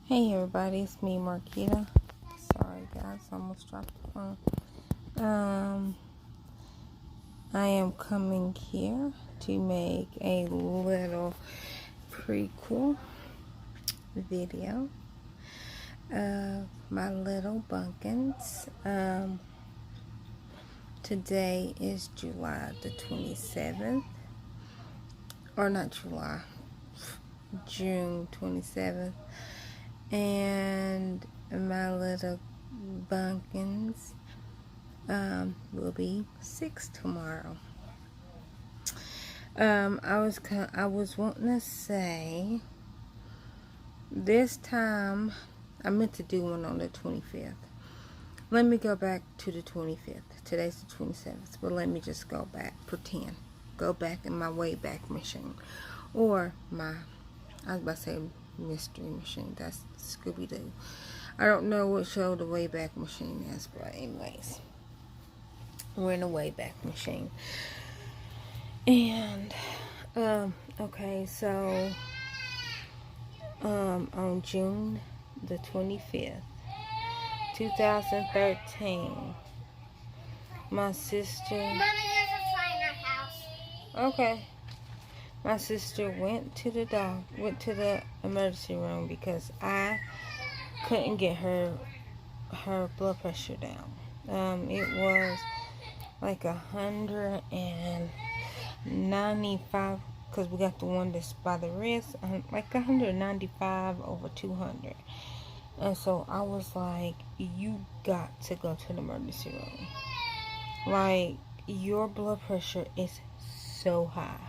Hey everybody, it's me, Marquita. Sorry guys, I almost dropped the phone. I am coming here to make a little prequel video of my little bunkins. Today is July the 27th, or not July, June 27th, and my little bunkins will be 6 tomorrow. I was wanting to say this time I meant to do one on the 25th. Let me go back to the 25th. Today's the 27th, but let me just go back, go back in my Wayback Machine, or I was about to say Mystery Machine. That's Scooby-Doo. I don't know what show the Wayback Machine is, but anyways, we're in a Wayback Machine. And okay, so on June the 25th, 2013, my sister. Mommy, there's a fire in our house. Okay. My sister went to the emergency room because I couldn't get her blood pressure down. It was like 195, because we got the one that's by the wrist, like 195 over 200. And so I was like, you got to go to the emergency room. Like, your blood pressure is so high.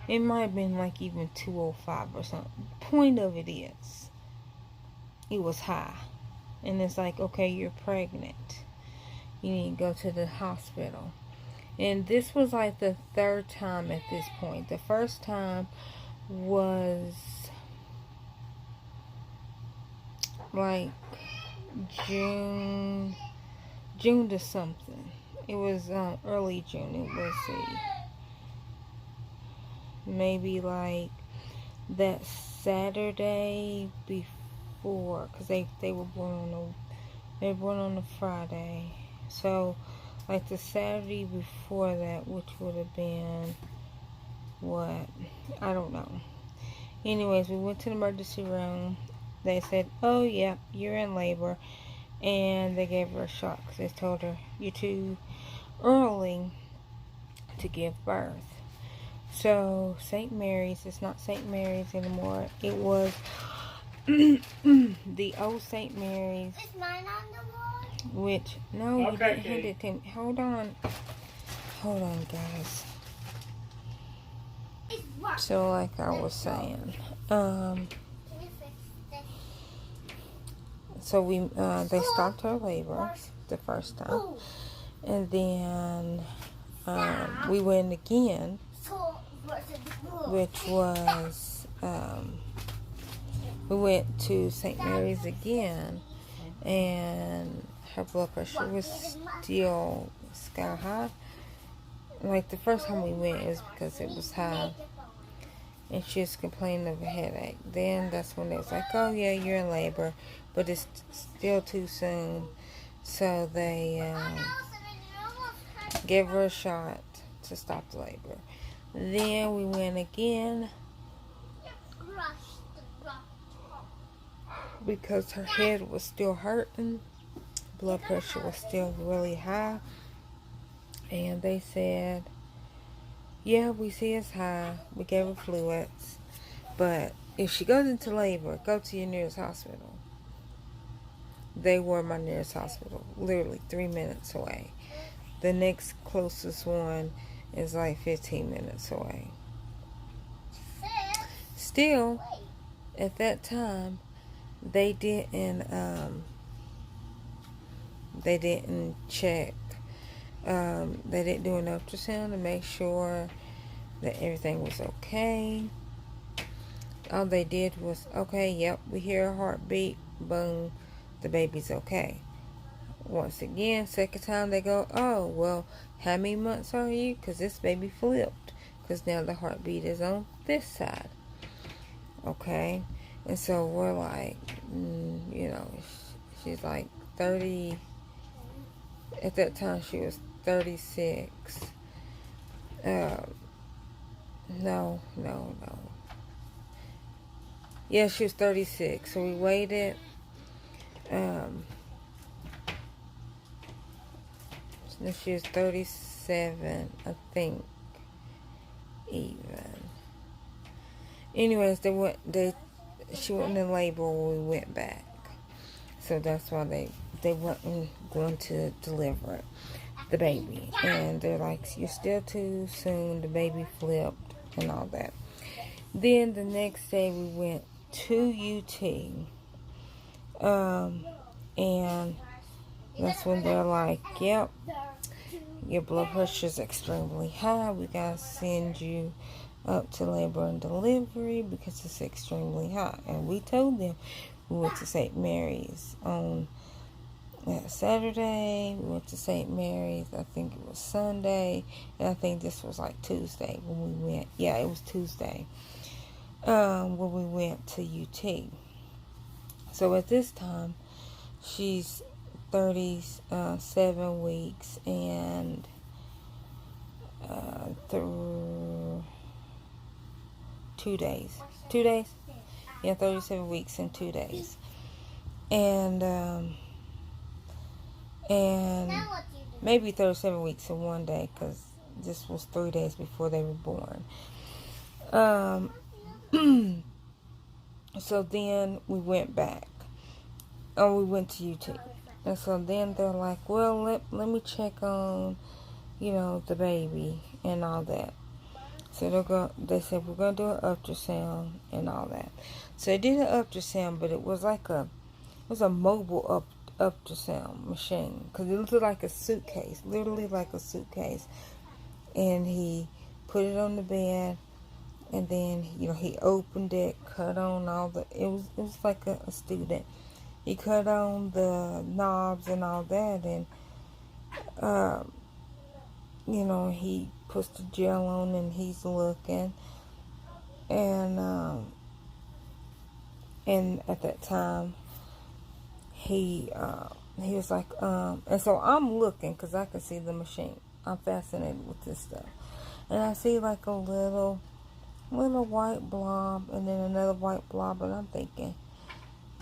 It might have been like even 205 or something. Point of it is, it was high. And it's like, okay, you're pregnant. You need to go to the hospital. And this was like the third time at this point. The first time was like June to something. It was early June. It was maybe like that Saturday before, because they were born on a Friday. So like the Saturday before that, which would have been what, I don't know. Anyways, we went to the emergency room. They said, oh yeah, you're in labor, and they gave her a shot because they told her you're too early to give birth. So St. Mary's, it's not St. Mary's anymore. It was the old St. Mary's. Is mine on the wall? Which, no, you didn't hand it to me. Hold on, guys. So like I was saying, so they stopped her labor the first time, and then we went again, which was we went to St. Mary's again, and her blood pressure was still sky high. Like the first time we went, it was because it was high, and she was complaining of a headache. Then that's when it was like, oh yeah, you're in labor, but it's still too soon. So they gave her a shot to stop the labor. Then we went again because her head was still hurting. Blood pressure was still really high. And they said, yeah, we see it's high. We gave her fluids. But if she goes into labor, go to your nearest hospital. They were my nearest hospital, literally 3 minutes away. The next closest one is like 15 minutes away. Still, at that time, they didn't check. They didn't do an ultrasound to make sure that everything was okay. All they did was, okay, yep, we hear a heartbeat, boom, the baby's okay. Once again, second time they go, oh, well, how many months are you? Because this baby flipped, because now the heartbeat is on this side. Okay, And so we're like, you know, she's like 30. At that time, she was 36. No. Yeah, she was 36. So we waited. She was 37, I think. Even. Anyways, she went in labor when we went back. So that's why they weren't going to deliver the baby. And they're like, you're still too soon. The baby flipped and all that. Then the next day we went to UT. And that's when they're like, yep, your blood pressure is extremely high. We got to send you up to labor and delivery because it's extremely high. And we told them we went to St. Mary's on Saturday. We went to St. Mary's, I think it was Sunday. And I think this was like Tuesday when we went. Yeah, it was Tuesday when we went to UT. So at this time, she's 37 weeks and 2 days. 2 days? Yeah, 37 weeks and 2 days. And maybe 37 weeks and 1 day, because this was 3 days before they were born. So then we went back. We went to UT. And so then they're like, well, let me check on, you know, the baby and all that. So they said, we're going to do an ultrasound and all that. So they did an ultrasound, but it was like a mobile ultrasound machine. Because it looked like a suitcase, literally like a suitcase. And he put it on the bed. And then, you know, he opened it, cut on all the, it was like a student. He cut on the knobs and all that, and, you know, he puts the gel on and he's looking. And at that time, he was like, and so I'm looking, because I can see the machine. I'm fascinated with this stuff. And I see like a little white blob, and then another white blob, and I'm thinking,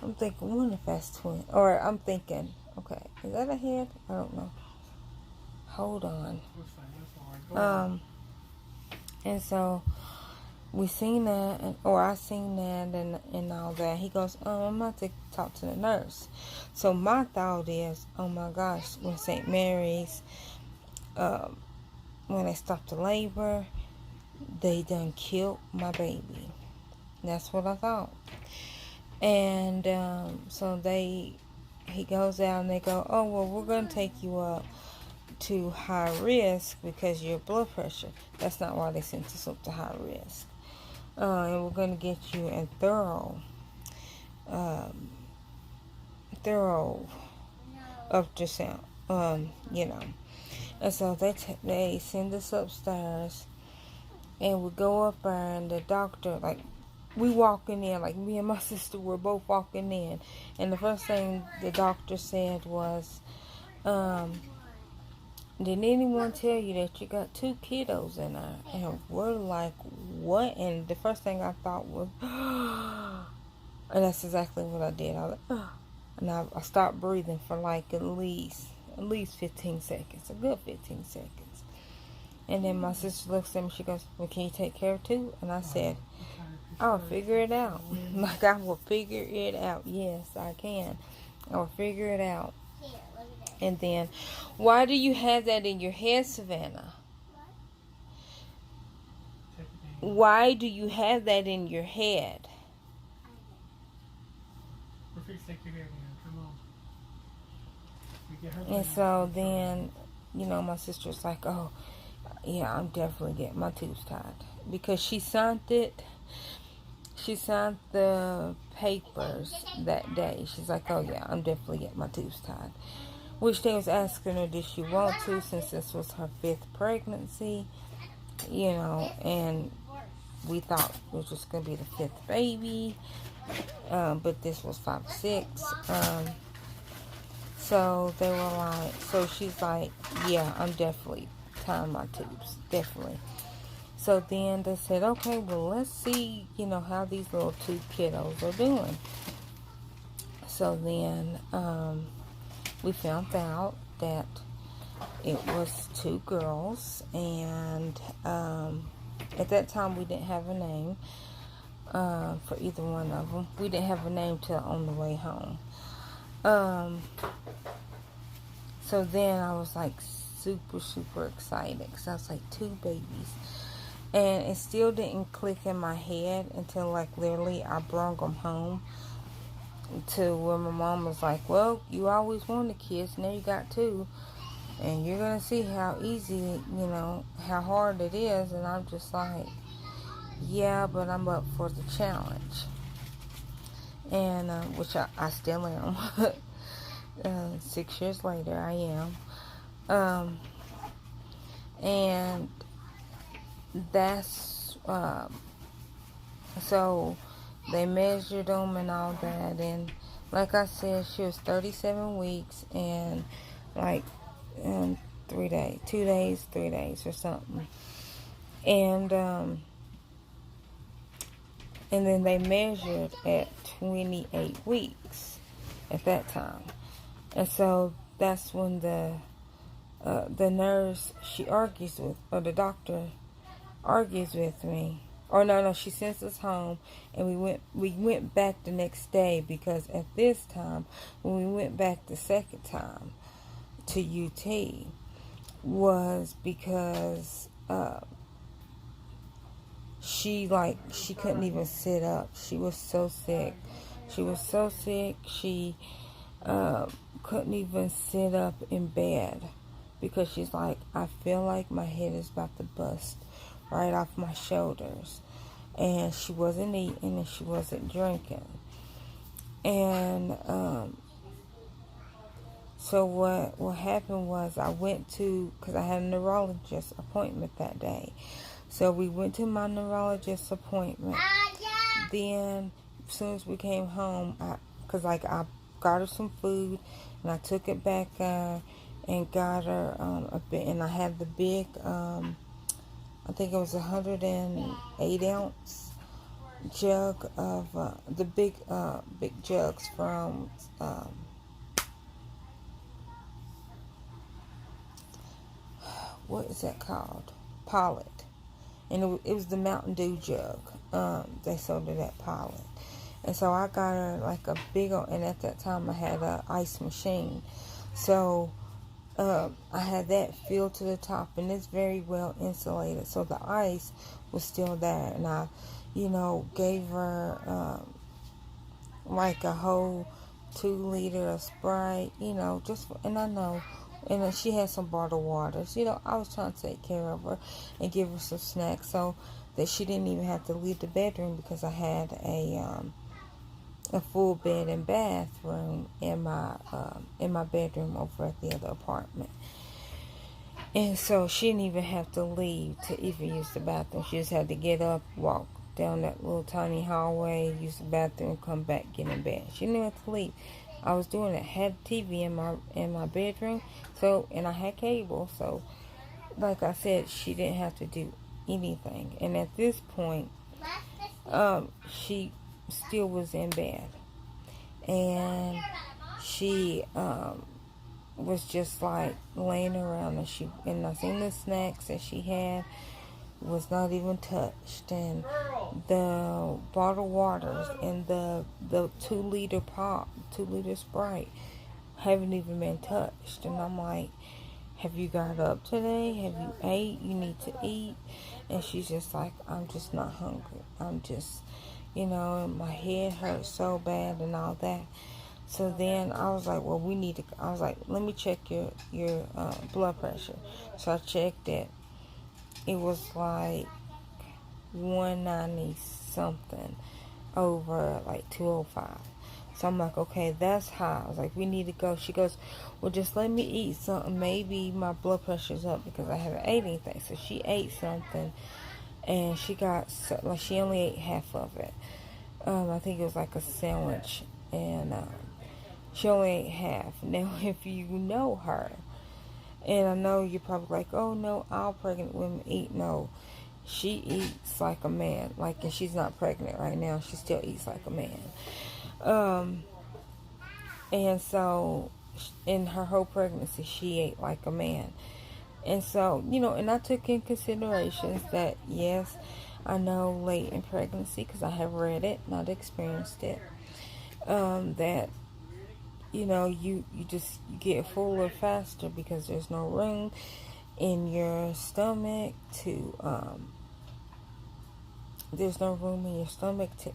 what if that's twin? Or I'm thinking, okay, is that a head? I don't know. Hold on. And so we seen that, or I seen that, and all that. He goes, I'm about to talk to the nurse. So my thought is, oh my gosh, when St. Mary's, when they stopped the labor, they done killed my baby. That's what I thought. And so he goes out and they go, oh, well, we're going to take you up to high risk because your blood pressure. That's not why they sent us up to high risk. And we're going to get you a thorough ultrasound, you know. And so they send us upstairs, and we go up there, and the doctor, like, we walking in, like, me and my sister were both walking in, and the first thing the doctor said was, did anyone tell you that you got 2 kiddos in there? And we're like, what? And the first thing I thought was, and that's exactly what I did. I was like, and I stopped breathing for like at least 15 seconds, a good 15 seconds. And then my sister looks at me, she goes, well, can you take care of 2? And I said, I'll figure it out. Like, I will figure it out. Yes, I can. I'll figure it out. And then, why do you have that in your head, Savannah? Why do you have that in your head? And so then, you know, my sister's like, oh, yeah, I'm definitely getting my tubes tied. Because she signed it. She signed the papers that day. She's like, oh, yeah, I'm definitely getting my tubes tied. Which they was asking her, did she want to, since this was her 5th pregnancy, you know, and we thought it was just going to be the 5th baby. but this was 5 or 6. So they were like, so she's like, yeah, I'm definitely tying my tubes, definitely. So then they said, okay, well, let's see, how these little 2 kiddos are doing. So then we found out that it was 2 girls, and at that time we didn't have a name for either one of them. We didn't have a name till on the way home. So then I was like super, super excited because I was like 2 babies. And it still didn't click in my head until like literally I brought them home to where my mom was like, well, you always wanted kids, now you got 2. And you're going to see how easy, how hard it is. And I'm just like, yeah, but I'm up for the challenge. And, which I still am. 6 years later, I am. And that's, so they measured them and all that. And like I said, she was 37 weeks and like 3 days, 2 days, 3 days or something. And then they measured at 28 weeks at that time. And so that's when the nurse, she argues with, or the doctor argues with me. Or no, she sends us home, and we went back the next day, because at this time, when we went back the second time to UT, was because she couldn't even sit up. She was so sick. She couldn't even sit up in bed, because she's like, I feel like my head is about to bust right off my shoulders. And she wasn't eating and she wasn't drinking. And so what happened was, I went to, because I had a neurologist appointment that day. So we went to my neurologist appointment. Then as soon as we came home, I got her some food, and I took it back and got her a bit, and I had the big, I think it was 108 ounce jug of the big jugs from what is that called? Pilot. And it was the Mountain Dew jug. They sold it at Pilot. And so I got her like a big old, and at that time I had an ice machine. So I had that filled to the top, and it's very well insulated. So the ice was still there. And I, gave her like a whole 2 liter of Sprite, and I know. And then she had some bottled waters. I was trying to take care of her and give her some snacks so that she didn't even have to leave the bedroom, because I had a full bed and bathroom in my bedroom over at the other apartment. And so she didn't even have to leave to even use the bathroom. She just had to get up, walk down that little tiny hallway, use the bathroom, come back, get in bed. She didn't have to leave. I was doing it. Had TV in my bedroom, and I had cable, so like I said, she didn't have to do anything. And at this point, she still was in bed, and she was just like laying around, and I seen the snacks that she had was not even touched, and the bottled waters and the 2 liter Sprite haven't even been touched. And I'm like, have you got up today? Have you ate? You need to eat. And she's just like, I'm just not hungry. I'm just, and my head hurts so bad and all that. So then I was like, well, I was like, let me check your blood pressure. So I checked it. It was like 190 something over like 205. So I'm like, okay, that's high. I was like, we need to go. She goes, well, just let me eat something. Maybe my blood pressure's up, because I haven't ate anything. So she ate something, and she only ate half of it. I think it was like a sandwich, and she only ate half. Now, if you know her, and I know you're probably like, oh no, all pregnant women eat. No, she eats like a man. Like, and she's not pregnant right now. She still eats like a man. And so, in her whole pregnancy, she ate like a man. And so, and I took in considerations that, yes, I know late in pregnancy, because I have read it, not experienced it, that, you get fuller faster because there's no room in your stomach to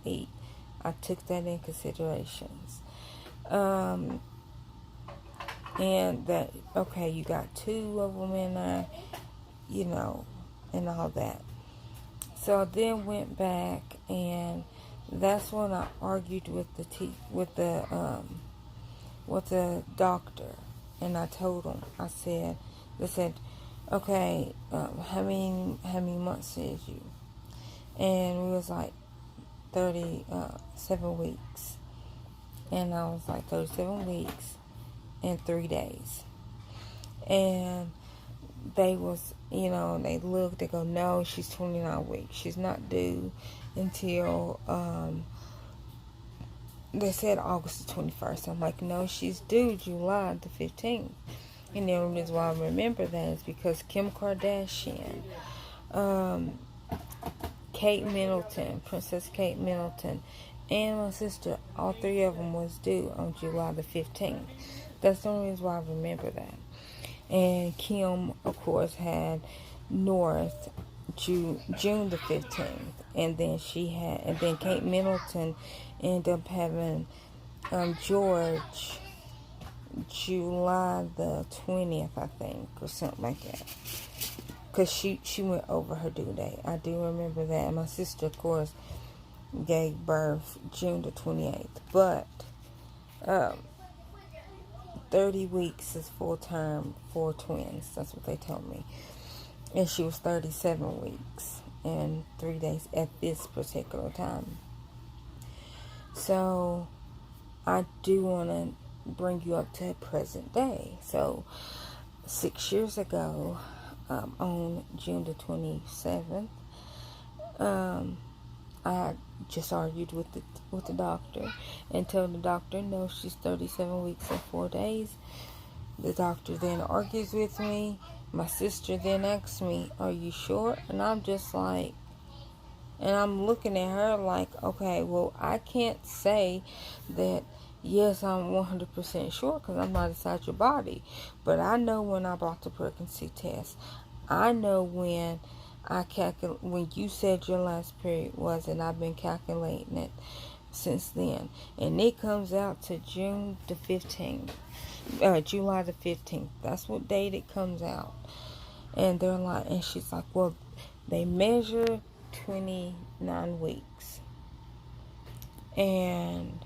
eat. I took that in considerations. And that, okay, you got 2 of them in there, and all that. So I then went back, and that's when I argued with the doctor, and I told him, they said, okay, how many months is you? And we was like 37 weeks, and I was like 37 weeks and 3 days, and they was, they looked, they go, no, she's 29 weeks. She's not due until, they said August the 21st. I'm like, no, she's due July the 15th. And the only reason why I remember that is because Kim Kardashian, Kate Middleton, Princess Kate Middleton, and my sister, all 3 of them was due on July the 15th. That's the only reason why I remember that. And Kim, of course, had North June the 15th. And then Kate Middleton ended up having George July the 20th, I think, or something like that. Because she went over her due date. I do remember that. And my sister, of course, gave birth June the 28th. But 30 weeks is full term for twins. That's what they told me. And she was 37 weeks and 3 days at this particular time. So I do want to bring you up to present day. So 6 years ago, on June the 27th, I just argued with the doctor and told the doctor, no, she's 37 weeks and 4 days. The doctor then argues with me. My sister then asks me, are you sure? And I'm just like, and I'm looking at her like, okay, well, I can't say that, yes, I'm 100% sure because I'm not inside your body. But I know when I brought the pregnancy test. I know when when you said your last period was, and I've been calculating it since then. And it comes out to June the 15th. July the 15th. That's what date it comes out. And they're like, and she's like, well, they measure 29 weeks. And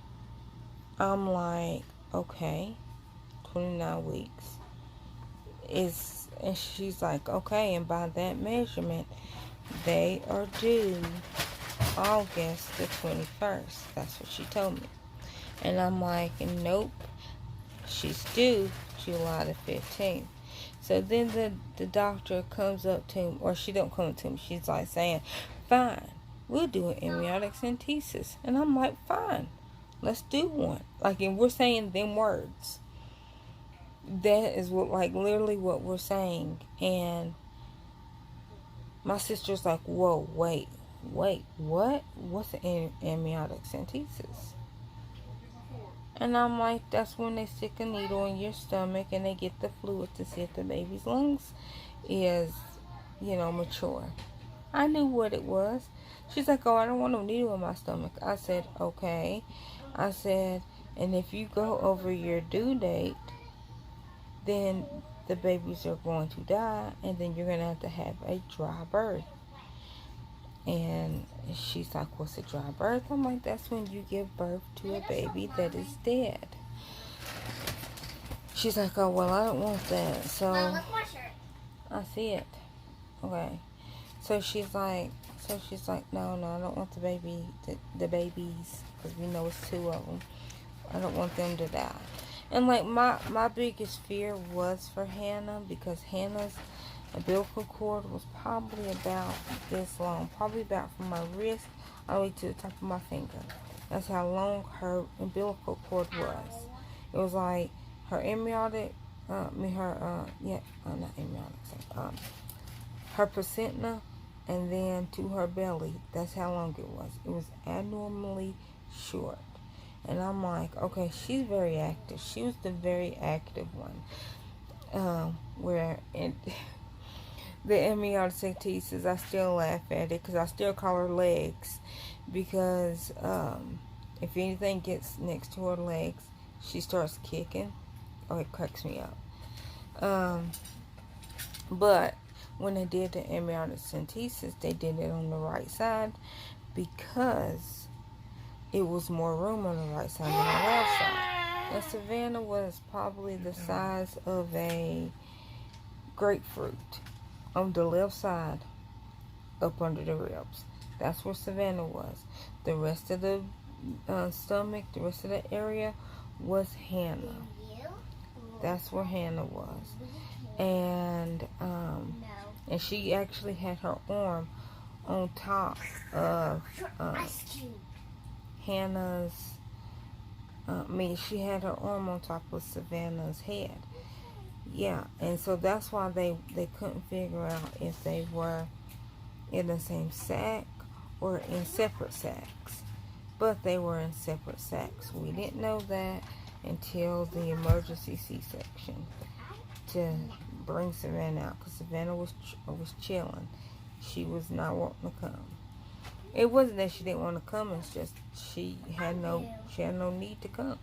I'm like, okay, 29 weeks is, and she's like, okay, and by that measurement, they are due August the 21st. That's what she told me. And I'm like, nope, she's due July the 15th. So then the doctor comes up to him, or she don't come up to him, she's like saying, fine, we'll do an amniotic centesis. And I'm like, fine, let's do one. Like, and we're saying them words. That is what, like, literally what we're saying. And my sister's like, whoa, wait, what? What's an amniotic centesis? And I'm like, that's when they stick a needle in your stomach and they get the fluid to see if the baby's lungs is, mature. I knew what it was. She's like, oh, I don't want no needle in my stomach. I said, okay. I said, and if you go over your due date, then the babies are going to die, and then you're going to have a dry birth. And she's like, what's a dry birth? I'm like, that's when you give birth to a baby that is dead. She's like, oh, well, I don't want that. So, Mom, look my shirt. I see it. Okay. So she's like, So she's like, no, I don't want the babies, because we know it's 2 of them. I don't want them to die. And like my biggest fear was for Hannah, because Hannah's umbilical cord was probably about this long, probably about from my wrist all the way to the top of my finger. That's how long her umbilical cord was. It was like her amniotic, not amniotic, her placenta, and then to her belly. That's how long it was. It was abnormally short. And I'm like, okay, she's very active. She was the very active one. Where in the amniocentesis, I still laugh at it because I still call her legs. Because if anything gets next to her legs, she starts kicking. Oh, it cracks me up. But when they did the amniocentesis, they did it on the right side because it was more room on the right side than the left side. And Savannah was probably the size of a grapefruit on the left side, up under the ribs. That's where Savannah was. The rest of the stomach, the rest of the area was Hannah. That's where Hannah was. And she actually had her arm on top of Hannah's, she had her arm on top of Savannah's head. Yeah, and so that's why they couldn't figure out if they were in the same sack or in separate sacks. But they were in separate sacks. We didn't know that until the emergency C-section to bring Savannah out, because Savannah was chilling. She was not wanting to come. It wasn't that she didn't want to come. It's just she had no need to come.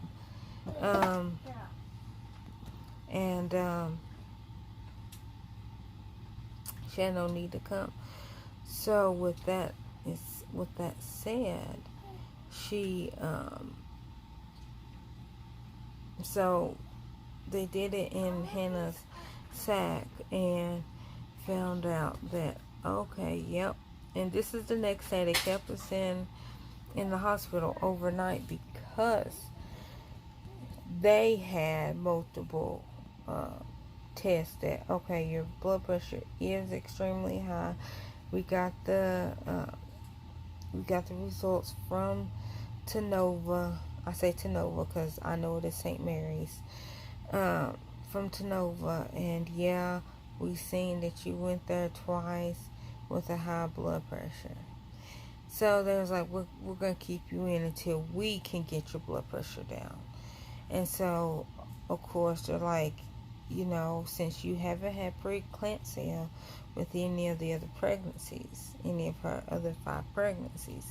She had no need to come. So with that said, she so they did it in Hannah's sack and found out that, okay, yep. And this is the next day. They kept us in the hospital overnight because they had multiple tests that, okay, your blood pressure is extremely high. We got the results from Tenova. I say Tenova because I know it is St. Mary's. From Tenova, and yeah, we seen that you went there twice with a high blood pressure. So they was like, we're gonna keep you in until we can get your blood pressure down. And so, of course, they're like, since you haven't had preeclampsia with any of the other pregnancies, any of her other 5 pregnancies,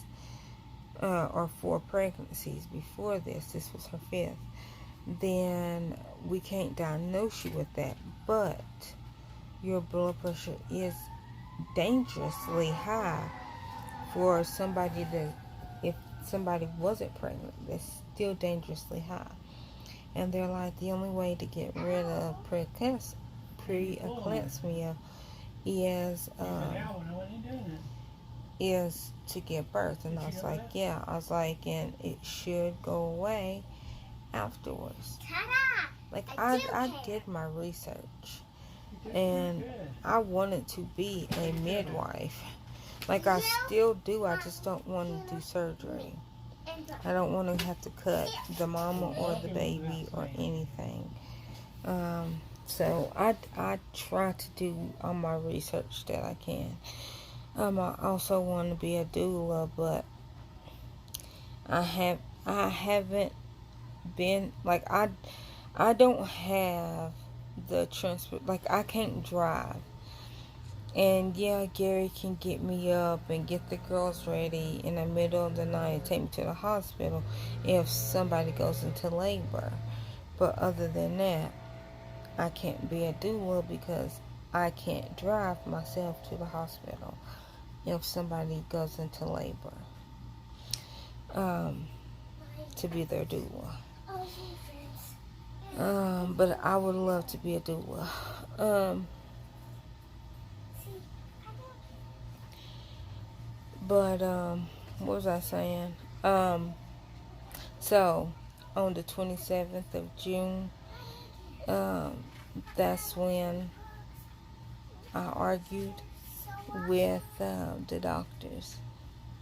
or 4 pregnancies before this was her 5th, then we can't diagnose you with that. But your blood pressure is dangerously high for somebody that, if somebody wasn't pregnant, that's still dangerously high. And they're like, the only way to get rid of preeclampsia is to give birth. And I was like, yeah. I was like, and it should go away afterwards. Like, I did my research, and I wanted to be a midwife. Like, I still do. I just don't want to do surgery. I don't want to have to cut the mama or the baby or anything. So I try to do all my research that I can. I also want to be a doula, but I haven't been, like, I don't have the transport, like, I can't drive. And yeah, Gary can get me up and get the girls ready in the middle of the night and take me to the hospital if somebody goes into labor. But other than that, I can't be a doula because I can't drive myself to the hospital if somebody goes into labor to be their doula. But I would love to be a doula. But what was I saying? So on the 27th of June, that's when I argued with the doctors.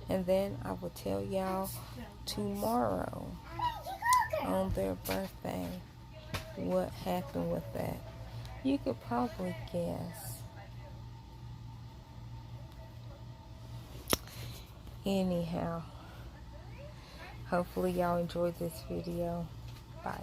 And then I will tell y'all tomorrow on their birthday what happened with that. You could probably guess. Anyhow, hopefully y'all enjoyed this video. Bye.